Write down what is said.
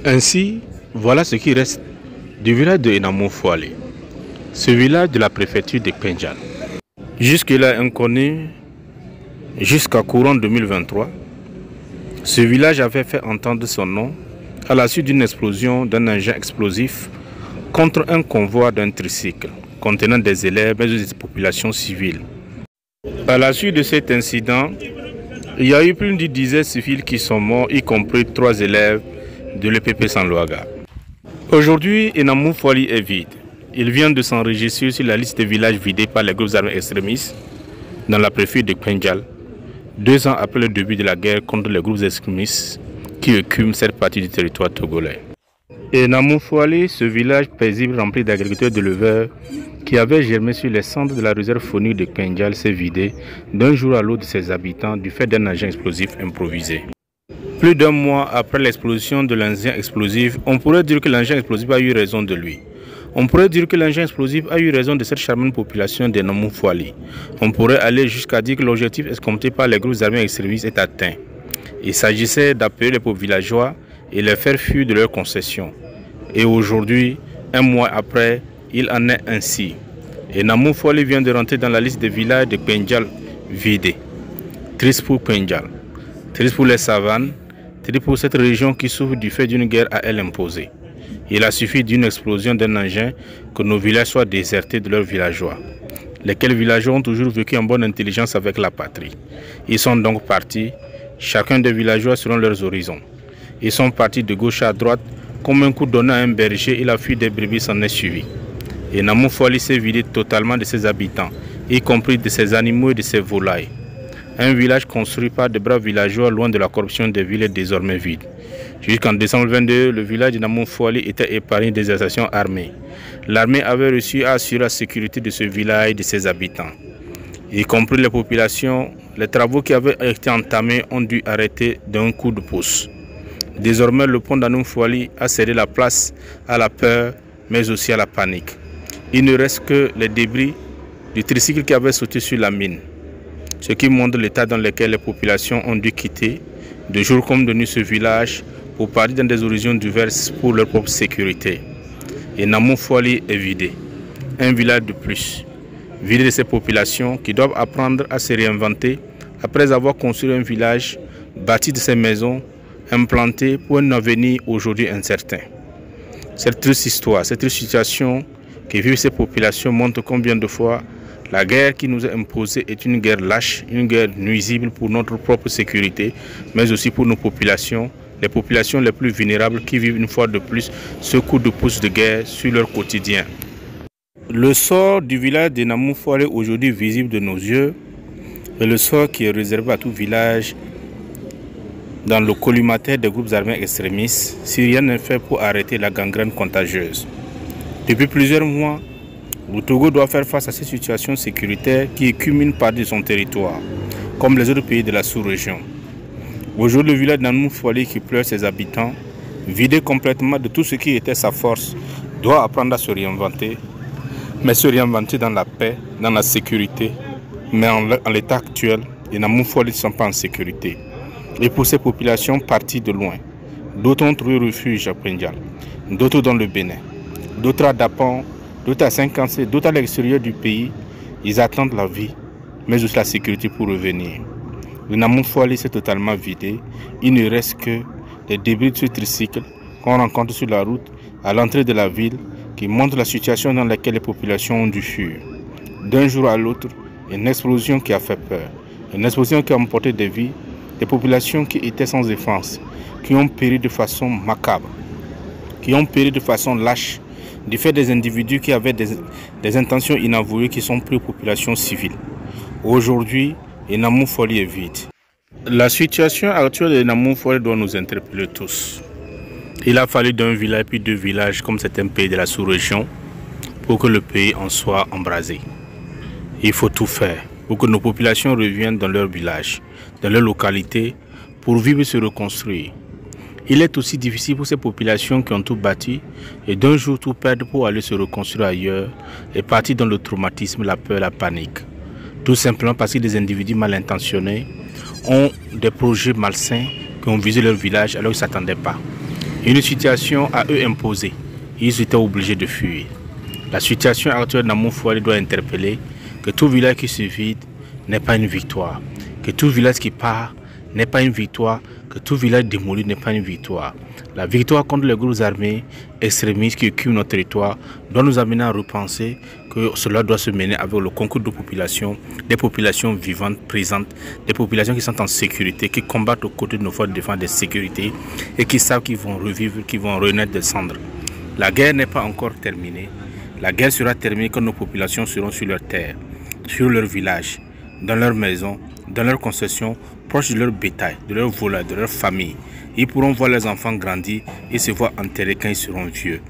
Ainsi, voilà ce qui reste du village de Enamou-Fouali, ce village de la préfecture de Penjal. Jusque-là inconnu, jusqu'à courant 2023, ce village avait fait entendre son nom à la suite d'une explosion d'un engin explosif contre un convoi d'un tricycle contenant des élèves et des populations civiles. À la suite de cet incident, il y a eu plus d'une dizaine de civils qui sont morts, y compris 3 élèves de l'EPP Sanloaga. Aujourd'hui, Enamou-Fouali est vide. Il vient de s'enregistrer sur la liste des villages vidés par les groupes armés extrémistes dans la préfecture de Penjal, 2 ans après le début de la guerre contre les groupes extrémistes qui occupent cette partie du territoire togolais. Enamou-Fouali, ce village paisible rempli d'agriculteurs et d'éleveurs qui avait germé sur les centres de la réserve faunique de Penjal, s'est vidé d'un jour à l'autre de ses habitants du fait d'un engin explosif improvisé. Plus d'1 mois après l'explosion de l'engin explosif, on pourrait dire que l'engin explosif a eu raison de lui. On pourrait dire que l'engin explosif a eu raison de cette charmante population d'Enamou-Fouali. On pourrait aller jusqu'à dire que l'objectif escompté par les groupes armés extrémistes est atteint. Il s'agissait d'appeler les pauvres villageois et les faire fuir de leurs concessions. Et aujourd'hui, 1 mois après, il en est ainsi. Enamou-Fouali vient de rentrer dans la liste des villages de Penjal vidés. Triste pour Penjal, triste pour les savanes, triste pour cette région qui souffre du fait d'une guerre à elle imposée. Il a suffi d'une explosion d'un engin que nos villages soient désertés de leurs villageois, lesquels villageois ont toujours vécu en bonne intelligence avec la patrie. Ils sont donc partis, chacun des villageois selon leurs horizons. Ils sont partis de gauche à droite, comme un coup donné à un berger, il a fui des brebis s'en est suivi. Enamou-Fouali s'est vidé totalement de ses habitants, y compris de ses animaux et de ses volailles. Un village construit par de braves villageois loin de la corruption des villes est désormais vide. Jusqu'en décembre 2022, le village d'Enamou-Fouali était épargné des arrestations armées. L'armée avait réussi à assurer la sécurité de ce village et de ses habitants. Y compris les populations, les travaux qui avaient été entamés ont dû arrêter d'un coup de pouce. Désormais, le pont d'Enamou-Fouali a cédé la place à la peur, mais aussi à la panique. Il ne reste que les débris du tricycle qui avait sauté sur la mine, ce qui montre l'état dans lequel les populations ont dû quitter, de jour comme de nuit, ce village pour partir dans des horizons diverses pour leur propre sécurité. Enamou-Fouali est vidé, un village de plus, vidé de ses populations qui doivent apprendre à se réinventer après avoir construit un village, bâti de ses maisons, implanté pour un avenir aujourd'hui incertain. Cette triste histoire, cette triste situation que vivent ces populations montre combien de fois la guerre qui nous est imposée est une guerre lâche, une guerre nuisible pour notre propre sécurité, mais aussi pour nos populations, les populations les plus vulnérables qui vivent une fois de plus ce coup de pouce de guerre sur leur quotidien. Le sort du village d'Enamou-Fouali aujourd'hui visible de nos yeux est le sort qui est réservé à tout village dans le collimateur des groupes armés extrémistes si rien n'est fait pour arrêter la gangrène contagieuse. Depuis plusieurs mois, le Togo doit faire face à cette situation sécuritaire qui écume une partie de son territoire, comme les autres pays de la sous-région. Aujourd'hui, le village d'Enamou-Fouali qui pleure ses habitants, vidé complètement de tout ce qui était sa force, doit apprendre à se réinventer, mais se réinventer dans la paix, dans la sécurité. Mais en l'état actuel, Enamou-Fouali ne sont pas en sécurité. Et pour ces populations parties de loin, d'autres ont trouvé refuge à Penjal, d'autres dans le Bénin, d'autres à Dapon, d'autres à Saint-Cancé, d'autres à l'extérieur du pays. Ils attendent la vie, mais aussi la sécurité pour revenir. Enamou-Fouali s'est totalement vidé. Il ne reste que des débris de ce tricycle qu'on rencontre sur la route à l'entrée de la ville qui montre la situation dans laquelle les populations ont dû fuir. D'un jour à l'autre, une explosion qui a fait peur, une explosion qui a emporté des vies, des populations qui étaient sans défense, qui ont péri de façon macabre, qui ont péri de façon lâche, du fait des individus qui avaient des intentions inavouées qui sont pris aux populations civiles. Aujourd'hui, Enamou-Fouali est vide. La situation actuelle d'Enamou-Fouali doit nous interpeller tous. Il a fallu d'un village puis 2 villages comme certains pays de la sous-région pour que le pays en soit embrasé. Il faut tout faire pour que nos populations reviennent dans leur village, dans leur localité, pour vivre et se reconstruire. Il est aussi difficile pour ces populations qui ont tout bâti et d'un jour tout perdre pour aller se reconstruire ailleurs et partir dans le traumatisme, la peur, la panique. Tout simplement parce que des individus mal intentionnés ont des projets malsains qui ont visé leur village alors qu'ils ne s'attendaient pas. Une situation à eux imposée. Ils étaient obligés de fuir. La situation actuelle dans Moufouali doit interpeller que tout village qui se vide n'est pas une victoire. Que tout village qui part n'est pas une victoire. Que tout village démoli n'est pas une victoire. La victoire contre les groupes armés extrémistes qui occupent notre territoire doit nous amener à repenser que cela doit se mener avec le concours de populations, des populations vivantes, présentes, des populations qui sont en sécurité, qui combattent aux côtés de nos forces de défense de sécurité et qui savent qu'ils vont revivre, qu'ils vont renaître des cendres. La guerre n'est pas encore terminée. La guerre sera terminée quand nos populations seront sur leur terre, sur leur village, dans leurs maisons, dans leurs concessions, proches de leur bétail, de leur volaille, de leur famille. Ils pourront voir leurs enfants grandir et se voir enterrés quand ils seront vieux.